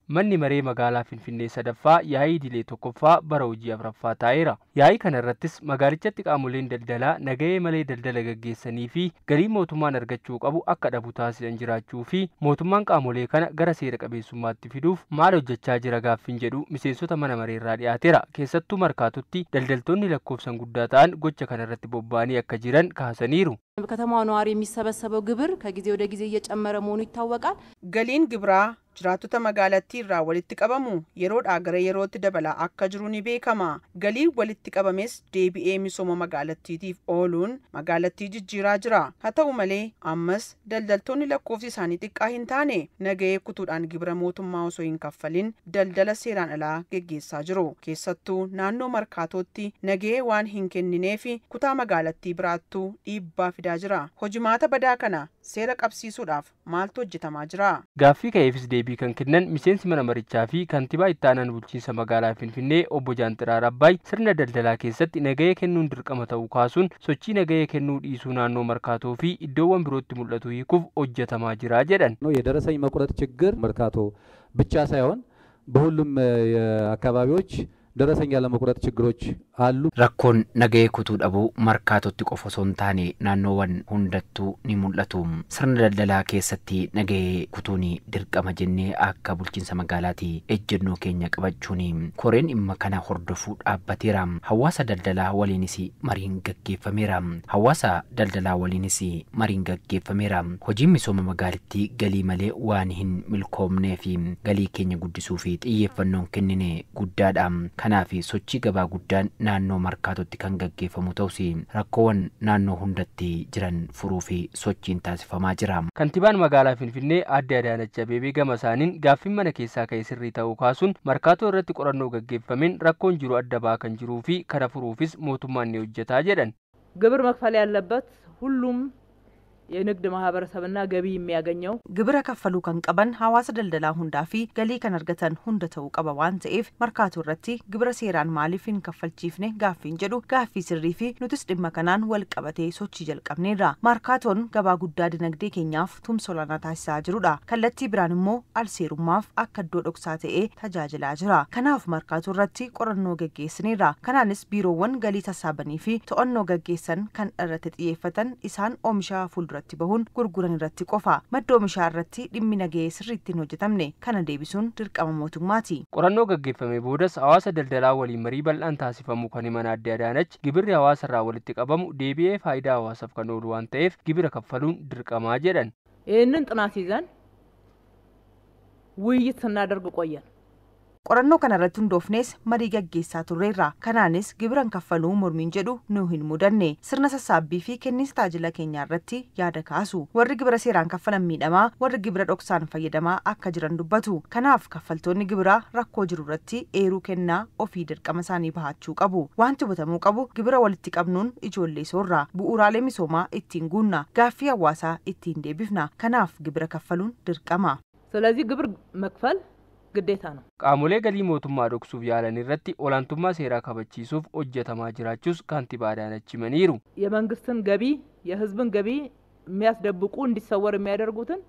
Manni maree magaalaa Finfinnee sadaffaa yaa'ii idilee tokkoffaa bara hojii afuraffaa taa'eera. Yaa'ii kana irrattis magaalichatti qaamoleen daldalaa nagahee malee daldala gaggeessanii fi galii mootummaan argachuu qabu akka dhabu taasisan jiraachuu fi mootummaan qaamolee kana gara seera qabeessummaatti fiduuf maal hojjechaa jira gaaffiin jedhu miseensota mana mareerraa dhiyaateera. Keessattuu markaatotti daldaltoonni lakkoofsan guddaa ta'an gocha kana irratti bobba'anii akka jiran kaasaniiru. ከተማው ነዋሪ የሚሰበሰበው ግብር ከጊዜ ወደ ጊዜ እየጨመረ መሆኑ ይታወቃል። ገሊን ግብራ jiraatota magaalattii irraa walitti qabamu yeroodhaa gara yerootti dabalaa akka jiru ni beekama. Galii walitti qabames deebi'ee misooma magaalattiitiif ooluun magaalattii jijjiiraa jira. Haa ta'u malee ammas daldaltoonni lakkoofsi isaanii xiqqaa hin taane nagahee kutuudhaan gibira mootummaa osoo hin kaffalin daldala seeraan alaa geggeessaa jiru. Keessattuu naannoo markaatootti nagahee waan hin kennineef kutaa magaalattii biraattuu dhiibbaa fidaa jira. Hojimaata badaa kana seera qabsiisuudhaaf maaltu hojjetamaa jira? Gaaffii ka'eefis deebii kan kennan miseensi mana marichaa fi kantiibaa itti aanaan bulchiinsa magaalaa Finfinnee obbo Jaantiraar Abbaay sirna daldalaa keessatti nagahee kennuun dirqama ta'uu kaasuun sochii nagahee kennuu dhiisuu naannoo markaatoo fi iddoowwan birootti mul'atu hiikuuf hojjetamaa jira jedhan. የደረሰኝ መቁረጥ ችግር መርካቶ ብቻ ሳይሆን በሁሉም አካባቢዎች ደረሰኛ ለመቁረጥ ችግሮች አሉ። rakkoon nagahee kutuu dhabuu markaatotti qofa osoo hin taane naannoowwan hundattuu ni mul'atu. Sirna daldalaa keessatti nagahee kutuun dirqama jennee akka bulchiinsa magaalaatti ejjennoo keenya qabachuun koreen dhimma kana hordofuu dhaabbateera. Hawaasa daldalaa waliinis mariin gaggeeffameera. Hojiin misooma magaalittii galii malee waan hin milkoomnee fi galii keenya guddisuu fi xiyyeeffannoon kennine guddaadha. Kanaaf sochii gabaa guddaan naannoo markaatotti kan gaggeeffamu ta'us rakkoowwan naannoo hundatti jiran furuu fi sochiin taasifamaa jira. Kantiibaan magaalaa Finfinnee Aadde Adaanach Abeebee gama isaaniin gaaffiin mana keessaa ka'e sirrii ta'uu kaasuun markaatoo irratti qorannoo gaggeeffameen rakkoon jiru adda ba'aa kan jiruu fi kana furuufis mootummaan ni hojjetaa jedhan. ግብር መክፈል ያለበት ሁሉም የንግድ ማህበረሰብና ገቢ የሚያገኘው ግብረ ከፈሉ kan qaban hawaasa daldalaa hundaa fi galii kan argatan hunda ta'uu qaba waan ta'eef markaatoo irratti gibira seeraan maaliif hin kaffalchiifne gaaffiin jedhu gaaffii sirrii fi nutis dhimma kanaan wal qabatee sochii jalqabneerra. Markaatoon gabaa guddaa dinagdee keenyaaf tumsa olaanaa taasisaa jirudha. Kallattii biraan immoo alseerummaaf akka iddoo dhoksaa ta'ee tajaajilaa jira. Kanaaf markaatoo irratti qorannoo gaggeessineerra. Kanaanis biiroowwan galii sassaabanii fi to'annoo gaggeessan kan irratti xiyyeeffatan isaan oomisha fuuldura irratti bahuun gurguran irratti qofa. Madda oomishaa irratti dhimmi nagahee sirriitti hin hojjetamne kana deebisuun dirqama mootummaati. Qorannoo gaggeeffame boodas hawaasa daldalaa waliin marii bal'aan taasifamu kan himan Aadde Adaanach gibirri hawaasa irraa walitti qabamu deebi'ee faayidaa hawaasaaf kan oolu waan ta'eef gibira kaffaluun dirqamaa jedhan. ይህንን ጥናት ይዘን ውይይት ስናደርግ ቆየን። qorannoo kana irratti hundoofnes marii gaggeessaa turreerra. Kanaanis gibiran kaffaluu mormiin jedhu nu hin mudanne. Sirna sassaabbii fi kenniinsa tajaajila keenyaa irratti yaada kaasu. Warri gibira seeraan kaffalan miidhamaa, warri gibira dhoksaan fayyadamaa akka jiran dubbatu. Kanaaf kaffaltoonni gibiraa rakkoo jiru irratti eeruu kennaa ofii dirqama isaanii bahachuu qabu. Wanti hubatamuu qabu gibira walitti qabnuun ijoollee soorra. Bu'uuraalee misoomaa ittiin guunna. Gaaffii hawaasaa ittiin deebifna. Kanaaf gibira kaffaluun dirqama. ስለዚህ ግብር መክፈል ግዴታ ነው። qaamolee galii mootummaa dhoksuuf yaalan irratti olaantummaa seeraa kabachiisuuf hojjetamaa jiraachuus kantiibaa Adaanach himaniiru. የመንግስትን ገቢ የህዝብን ገቢ የሚያስደብቁ እንዲሰወር የሚያደርጉትን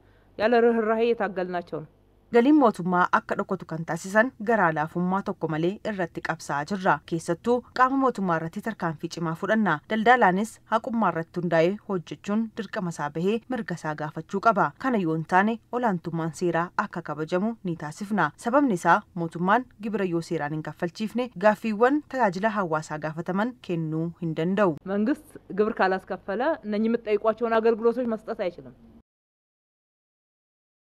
ያለ ርህራሄ የታገልናቸው ነው። Galiin mootummaa akka dhokkotu kan taasisan garaa laafummaa tokko malee irratti qabsaa jirra. Keessattuu qaama mootummaa irratti tarkaanfii cimaa fudhanna. Daldalaanis haqummaa irratti hundaa'ee hojjechuun dirqama isaa bahee mirga isaa gaafachuu qaba. Kana yoo hin taane olaantummaan seeraa akka kabajamu ni taasifna. Sababni isaa mootummaan gibira yoo seeraan hin kaffalchiifne gaaffiiwwan tajaajila hawaasaa gaafataman kennuu hin danda'u. መንግስት ግብር ካላስከፈለ እነኚህ የምትጠይቋቸውን አገልግሎቶች መስጠት አይችልም።